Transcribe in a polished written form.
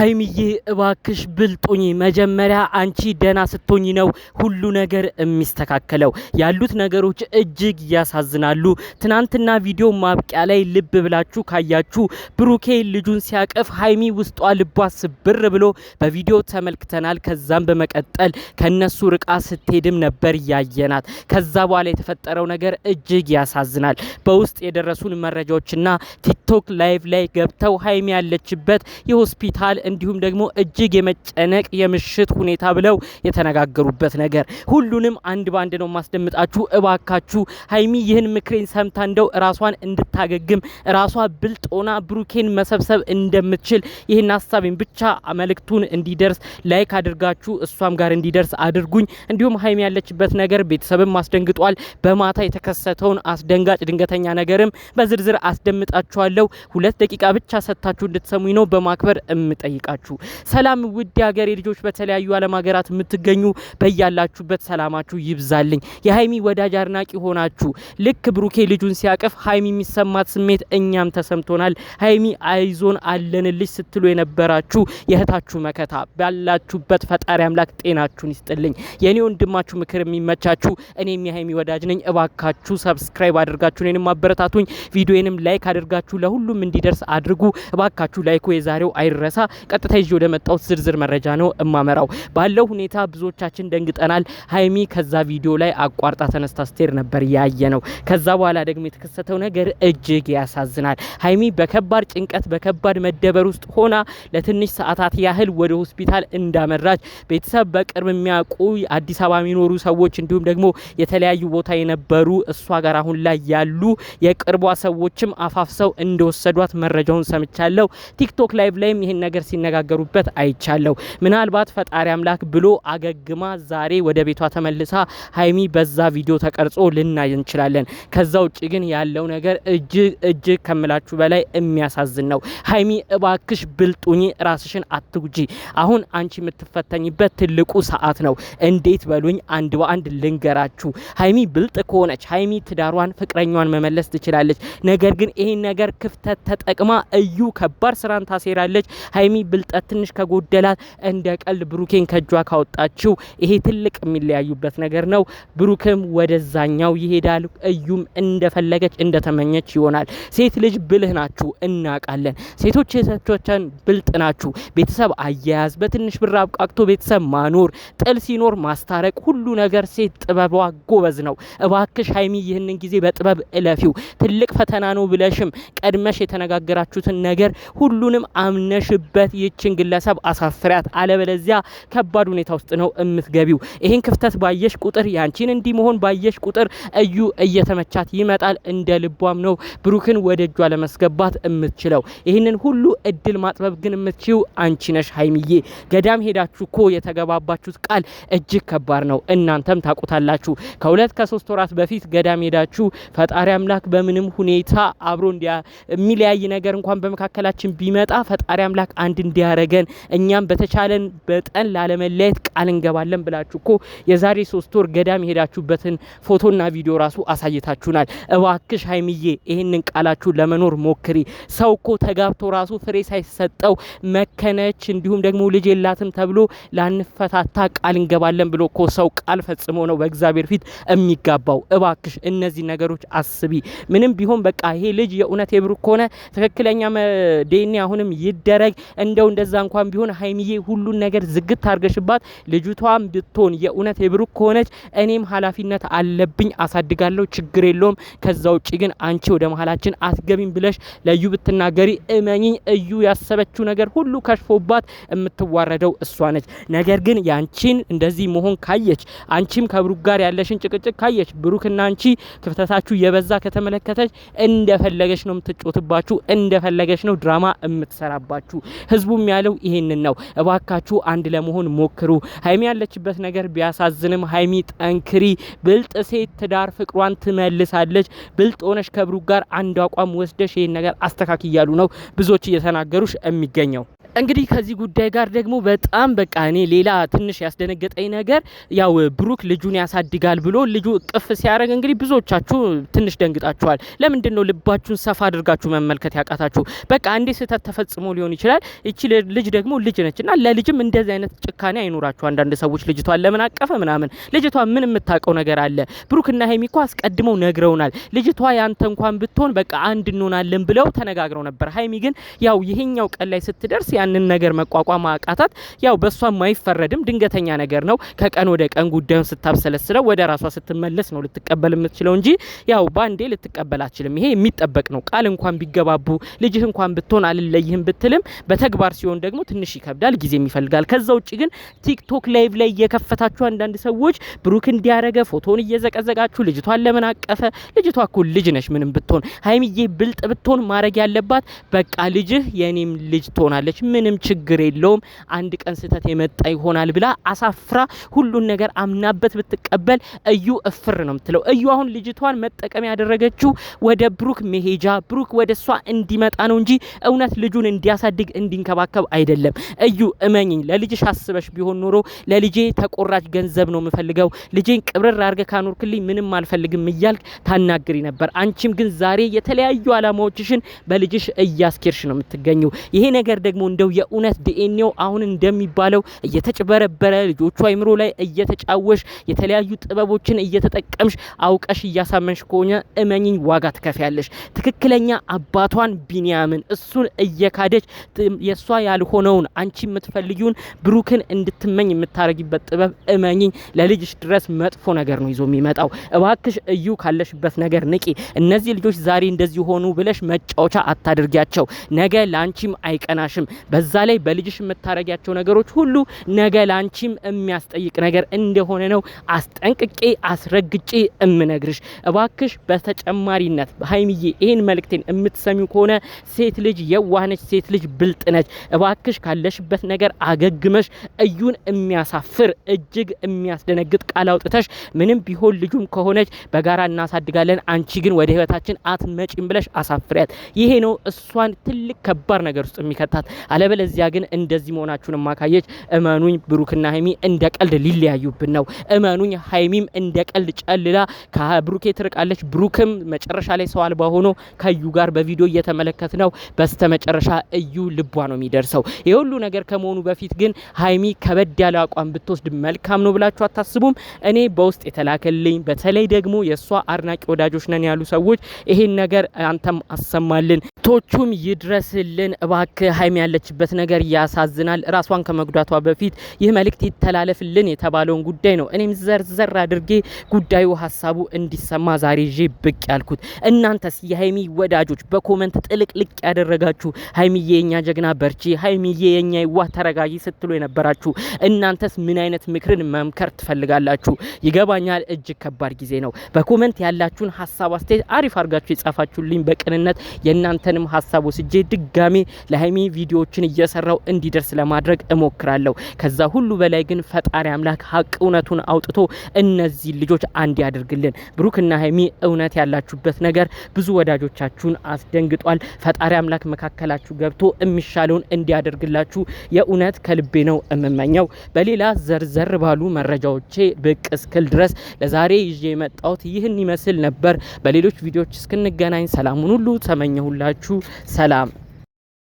ሀይሚዬ እባክሽ ብልጡኝ መጀመሪያ አንቺ ደና ስትሆኚ ነው ሁሉ ነገር የሚስተካከለው። ያሉት ነገሮች እጅግ ያሳዝናሉ። ትናንትና ቪዲዮ ማብቂያ ላይ ልብ ብላችሁ ካያችሁ ብሩኬ ልጁን ሲያቀፍ ሀይሚ ውስጧ ልቧ ስብር ብሎ በቪዲዮ ተመልክተናል። ከዛም በመቀጠል ከነሱ ርቃ ስትሄድም ነበር ያየናት። ከዛ በኋላ የተፈጠረው ነገር እጅግ ያሳዝናል። በውስጥ የደረሱን መረጃዎችና ቲክቶክ ላይቭ ላይ ገብተው ሀይሚ ያለችበት የሆስፒታል እንዲሁም ደግሞ እጅግ የመጨነቅ የምሽት ሁኔታ ብለው የተነጋገሩበት ነገር ሁሉንም አንድ ባንድ ነው ማስደምጣችሁ። እባካችሁ ሀይሚ ይህን ምክሬን ሰምታ እንደው ራሷን እንድታገግም ራሷ ብልጦና ብሩኬን መሰብሰብ እንደምትችል ይህን ሐሳቤን ብቻ መልእክቱን እንዲደርስ ላይክ አድርጋችሁ እሷም ጋር እንዲደርስ አድርጉኝ። እንዲሁም ሀይሚ ያለችበት ነገር ቤተሰብም አስደንግጧል። በማታ የተከሰተውን አስደንጋጭ ድንገተኛ ነገርም በዝርዝር አስደምጣችኋለሁ። 2 ደቂቃ ብቻ ሰጥታችሁ እንድትሰሙኝ ነው በማክበር ጠይቃችሁ። ሰላም ውድ ሀገሬ ልጆች በተለያዩ ዓለም ሀገራት የምትገኙ በያላችሁበት ሰላማችሁ ይብዛልኝ። የሀይሚ ወዳጅ አድናቂ ሆናችሁ ልክ ብሩኬ ልጁን ሲያቀፍ ሀይሚ የሚሰማት ስሜት እኛም ተሰምቶናል። ሀይሚ አይዞን አለንልሽ ስትሉ የነበራችሁ የእህታችሁ መከታ ባላችሁበት ፈጣሪ አምላክ ጤናችሁን ይስጥልኝ። የኔ ወንድማችሁ ምክር የሚመቻችሁ እኔም የሀይሚ ወዳጅ ነኝ። እባካችሁ ሰብስክራይብ አድርጋችሁ እኔንም አበረታቱኝ። ቪዲዮዬንም ላይክ አድርጋችሁ ለሁሉም እንዲደርስ አድርጉ። እባካችሁ ላይኩ የዛሬው አይረሳ። ቀጥታ ይዤ ወደ መጣው ዝርዝር መረጃ ነው እማመራው። ባለው ሁኔታ ብዙዎቻችን ደንግጠናል። ሀይሚ ከዛ ቪዲዮ ላይ አቋርጣ ተነስታ ስትሄድ ነበር ያየ ነው። ከዛ በኋላ ደግሞ የተከሰተው ነገር እጅግ ያሳዝናል። ሀይሚ በከባድ ጭንቀት በከባድ መደበር ውስጥ ሆና ለትንሽ ሰዓታት ያህል ወደ ሆስፒታል እንዳመራች ቤተሰብ በቅርብ የሚያውቁ አዲስ አበባ የሚኖሩ ሰዎች እንዲሁም ደግሞ የተለያዩ ቦታ የነበሩ እሷ ጋር አሁን ላይ ያሉ የቅርቧ ሰዎችም አፋፍሰው እንደወሰዷት መረጃውን ሰምቻለሁ። ቲክቶክ ላይቭ ላይም ይሄን ነገር ሲነጋገሩበት አይቻለሁ። ምናልባት ፈጣሪ አምላክ ብሎ አገግማ ዛሬ ወደ ቤቷ ተመልሳ ሀይሚ በዛ ቪዲዮ ተቀርጾ ልናይ እንችላለን። ከዛ ውጪ ግን ያለው ነገር እጅግ ከምላችሁ በላይ የሚያሳዝን ነው። ሀይሚ እባክሽ ብልጡኝ ራስሽን አትጉጂ። አሁን አንቺ የምትፈተኝበት ትልቁ ሰዓት ነው። እንዴት በሉኝ አንድ በአንድ ልንገራችሁ። ሀይሚ ብልጥ ከሆነች ሀይሚ ትዳሯን ፍቅረኛዋን መመለስ ትችላለች። ነገር ግን ይሄን ነገር ክፍተት ተጠቅማ እዩ ከባድ ስራን ታሴራለች። ሀይሚ ብልጠት ትንሽ ከጎደላት እንደ ቀልድ ብሩኬን ከጇ ካወጣችው ይሄ ትልቅ የሚለያዩበት ነገር ነው። ብሩክም ወደዛኛው ይሄዳል። እዩም እንደፈለገች እንደተመኘች ይሆናል። ሴት ልጅ ብልህ ናችሁ እናቃለን። ሴቶች ሴቶችን ብልጥ ናችሁ። ቤተሰብ አያያዝ በትንሽ ብር አብቃቅቶ ቤተሰብ ማኖር፣ ጥል ሲኖር ማስታረቅ፣ ሁሉ ነገር ሴት ጥበቧ ጎበዝ ነው። እባክሽ ሀይሚ ይህንን ጊዜ በጥበብ እለፊው። ትልቅ ፈተና ነው ብለሽም ቀድመሽ የተነጋገራችሁትን ነገር ሁሉንም አምነሽበት ይችን ግለሰብ አሳፍሪያት። አለበለዚያ ከባድ ሁኔታ ውስጥ ነው እምትገቢው። ይሄን ክፍተት ባየሽ ቁጥር ያንቺን እንዲመሆን ባየሽ ቁጥር እዩ እየተመቻት ይመጣል። እንደ ልቧም ነው ብሩክን ወደ እጇ ለማስገባት እምትችለው። ይሄንን ሁሉ እድል ማጥበብ ግን እምትችው አንቺ ነሽ ሀይሚዬ። ገዳም ሄዳችሁ እኮ የተገባባችሁት ቃል እጅግ ከባድ ነው። እናንተም ታውቁታላችሁ። ከ2-3 ወራት በፊት ገዳም ሄዳችሁ ፈጣሪ አምላክ በምንም ሁኔታ አብሮ የሚለያይ ነገር እንኳን በመካከላችን ቢመጣ ፈጣሪ አምላክ አንድ እንዲያረገን እኛም በተቻለን በጠን ላለመለየት ቃል እንገባለን ብላችሁ እኮ የዛሬ 3 ወር ገዳም ሄዳችሁበትን ፎቶና ቪዲዮ ራሱ አሳይታችሁናል። እባክሽ ሀይሚዬ ይሄንን ቃላችሁ ለመኖር ሞክሪ። ሰው እኮ ተጋብቶ ራሱ ፍሬ ሳይሰጠው መከነች እንዲሁም ደግሞ ልጅ የላትም ተብሎ ላንፈታታ ቃል እንገባለን ብሎ እኮ ሰው ቃል ፈጽሞ ነው በእግዚአብሔር ፊት የሚጋባው። እባክሽ እነዚህ ነገሮች አስቢ። ምንም ቢሆን በቃ ይሄ ልጅ የእውነት የብሩክ ከሆነ ትክክለኛ ዲኤንኤ አሁንም ይደረግ። እንደው እንደዛ እንኳን ቢሆን ሀይሚዬ ሁሉን ነገር ዝግት አርገሽባት ልጅቷም ብትሆን የእውነት የብሩክ ከሆነች እኔም ኃላፊነት አለብኝ አሳድጋለሁ፣ ችግር የለውም። ከዛ ውጪ ግን አንቺ ወደ መሀላችን አትገቢም ብለሽ ለዩ ብትናገሪ እመኚኝ እዩ ያሰበችው ነገር ሁሉ ከሽፎባት የምትዋረደው እሷ ነች። ነገር ግን ያንቺን እንደዚህ መሆን ካየች አንቺም ከብሩክ ጋር ያለሽን ጭቅጭቅ ካየች ብሩክና አንቺ ክፍተታችሁ የበዛ ከተመለከተች እንደፈለገች ነው የምትጮትባችሁ፣ እንደፈለገች ነው ድራማ የምትሰራባችሁ። ህዝቡም ያለው ይሄንን ነው። እባካችሁ አንድ ለመሆን ሞክሩ። ሀይሚ ያለችበት ነገር ቢያሳዝንም ሀይሚ ጠንክሪ። ብልጥ ሴት ትዳር ፍቅሯን ትመልሳለች። ብልጥ ሆነሽ ከብሩክ ጋር አንድ አቋም ወስደሽ ይሄን ነገር አስተካክያሉ ነው ብዙዎች እየተናገሩሽ የሚገኘው። እንግዲህ ከዚህ ጉዳይ ጋር ደግሞ በጣም በቃ እኔ ሌላ ትንሽ ያስደነገጠኝ ነገር ያው ብሩክ ልጁን ያሳድጋል ብሎ ልጁ እቅፍ ሲያደርግ እንግዲህ ብዙዎቻችሁ ትንሽ ደንግጣችኋል። ለምንድነው ልባችሁን ሰፋ አድርጋችሁ መመልከት ያቃታችሁ? በቃ አንዴ ስህተት ተፈጽሞ ሊሆን ይችላል። እቺ ልጅ ደግሞ ልጅ ነችና ለልጅም እንደዚህ አይነት ጭካኔ አይኖራችሁ። አንዳንድ ሰዎች ልጅቷን ለምን አቀፈ ምናምን፣ ልጅቷ ምን የምታውቀው ነገር አለ? ብሩክና ሀይሚ እኮ አስቀድመው ነግረውናል። ልጅቷ ያንተ እንኳን ብትሆን በቃ አንድ እንሆናለን ብለው ተነጋግረው ነበር። ሀይሚ ግን ያው ይሄኛው ቀን ላይ ስትደርስ ያንን ነገር መቋቋም አቃታት። ያው በሷ ማይፈረድም ድንገተኛ ነገር ነው። ከቀን ወደ ቀን ጉዳዩን ስታብሰለስለው ወደ ራሷ ስትመለስ ነው ልትቀበል የምትችለው እንጂ ያው ባንዴ ልትቀበል አትችልም። ይሄ የሚጠበቅ ነው። ቃል እንኳን ቢገባቡ ልጅህ እንኳን ብትሆን አልለይህም ብትልም በተግባር ሲሆን ደግሞ ትንሽ ይከብዳል፣ ጊዜም ይፈልጋል። ከዛ ውጪ ግን ቲክቶክ ላይቭ ላይ እየከፈታችሁ አንዳንድ ሰዎች ብሩክ እንዲያረገ ፎቶን እየዘቀዘቃችሁ ልጅቷን ለምን አቀፈ? ልጅቷ እኮ ልጅ ነሽ ምንም ብትሆን። ሀይሚዬ ብልጥ ብትሆን ማድረግ ያለባት በቃ ልጅህ የኔም ልጅ ትሆናለች፣ ምንም ችግር የለውም፣ አንድ ቀን ስህተት የመጣ ይሆናል ብላ አሳፍራ ሁሉን ነገር አምናበት ብትቀበል እዩ እፍር ነው የምትለው። እዩ አሁን ልጅቷን መጠቀም ያደረገችው ወደ ብሩክ መሄጃ ብሩክ ወደ እሷ እንዲመጣ ነው እንጂ እውነት ልጁን እንዲያሳድግ እንዲንከባከብ አይደለም። እዩ እመኝኝ፣ ለልጅሽ አስበሽ ቢሆን ኖሮ ለልጄ ተቆራጭ ገንዘብ ነው የምፈልገው፣ ልጄን ቅብርር አድርገህ ካኖርክልኝ ምንም አልፈልግም እያልክ ታናግሪ ነበር። አንቺም ግን ዛሬ የተለያዩ አላማዎችሽን በልጅሽ እያስኬርሽ ነው የምትገኘው። ይሄ ነገር ደግሞ እንደው የእውነት ዲኤንኤው አሁን እንደሚባለው እየተጭበረበረ ልጆቹ አይምሮ ላይ እየተጫወሽ የተለያዩ ጥበቦችን እየተጠቀምሽ አውቀሽ እያሳመንሽ ከሆነ እመኝኝ ዋጋ ትከፍያለሽ። ትክክለኛ አባቷን ቢኒያምን እሱን እየካደች የሷ ያልሆነውን አንቺ የምትፈልጊውን ብሩክን እንድትመኝ የምታረጊበት ጥበብ እመኝኝ ለልጅሽ ድረስ መጥፎ ነገር ነው ይዞ የሚመጣው። እባክሽ እዩ ካለሽበት ነገር ንቂ። እነዚህ ልጆች ዛሬ እንደዚህ ሆኑ ብለሽ መጫወቻ አታድርጊያቸው። ነገ ላንቺም አይቀናሽም። በዛ ላይ በልጅሽ የምታረጊያቸው ነገሮች ሁሉ ነገ ላንቺም የሚያስጠይቅ ነገር እንደሆነ ነው አስጠንቅቄ አስረግጬ እምነግርሽ። እባክሽ በተጨማሪነት ሀይሚዬ ይሄን መልእክቴን የምትሰሚው ከሆነ ሴት ልጅ የዋህ ነች፣ ሴት ልጅ ብልጥ ነች። እባክሽ ካለሽበት ነገር አገግመሽ እዩን የሚያሳፍር እጅግ የሚያስደነግጥ ቃል አውጥተሽ ምንም ቢሆን ልጁም ከሆነች በጋራ እናሳድጋለን፣ አንቺ ግን ወደ ህይወታችን አትመጪም ብለሽ አሳፍሪያት። ይሄ ነው እሷን ትልቅ ከባድ ነገር ውስጥ የሚከታት። አለበለዚያ ግን እንደዚህ መሆናችሁን ማካየች እመኑኝ ብሩክና ሀይሚ እንደ ቀልድ ሊለያዩብን ነው። እመኑኝ ሀይሚም እንደ ቀልድ ጨልላ ከብሩኬ ትርቃለች። ብሩክም መጨረሻ ላይ ሰው አልባ ሆኖ ከዩ ጋር በቪዲዮ እየተመለከት ነው። በስተመጨረሻ እዩ ልቧ ነው የሚደርሰው። የሁሉ ነገር ከመሆኑ በፊት ግን ሀይሚ ከበድ ያለ አቋም ብትወስድ መልካም ነው ብላችሁ አታስቡም? እኔ በውስጥ የተላከልኝ በተለይ ደግሞ የሷ አድናቂ ወዳጆች ነን ያሉ ሰዎች ይሄን ነገር አንተም አሰማልን፣ ቶቹም ይድረስልን እባክህ። ሀይሚ ያለችበት ነገር ያሳዝናል። ራሷን ከመጉዳቷ በፊት ይህ መልእክት ይተላለፍልን የተባለውን ጉዳይ ነው እኔም ዘርዘር አድርጌ ጉዳዩ ሀሳቡ እንዲሰማ ዛሬ ይዤ ብቅ ያልኩት። እናንተስ የሀይሚ ወዳጆች በኮመንት ጥልቅልቅ ያደረጋችሁ ሀይሚዬ የኛ ጀግና በርቺ፣ ሀይሚዬ የኛ ይዋህ ተረጋጊ ስትሉ የነበራችሁ እናንተስ ምን አይነት ምክርን መምከር ትፈልጋላችሁ? ይገባኛል እጅግ ከባድ ጊዜ ነው። በኮመንት ያላችሁን ሀሳብ አስተያየት አሪፍ አድርጋችሁ የጻፋችሁልኝ በቅንነት የእናንተንም ሀሳብ ወስጄ ድጋሜ ለሀይሚ ቪዲዮዎችን እየሰራው እንዲደርስ ለማድረግ እሞክራለሁ። ከዛ ሁሉ በላይ ግን ፈጣሪ አምላክ ሀቅ እውነቱን አውጥቶ እነዚህ ልጆች አንድ ያድርግልን። ብሩክና ሀይሚ እውነት ያላችሁበት ነገር ብዙ ወዳጆቻችሁን አስደንግጧል። ፈጣሪ አምላክ መካከላችሁ ገብቶ የሚሻለውን እንዲያደርግላችሁ የእውነት ከልቤ ነው እምመኘው። በሌላ ዘርዘር ባሉ መረጃዎቼ ብቅ እስክል ድረስ ለዛሬ ይዤ የመጣሁት ይህን ይመስል ነበር። በሌሎች ቪዲዮዎች እስክንገናኝ ሰላሙን ሁሉ ተመኘሁላችሁ። ሰላም።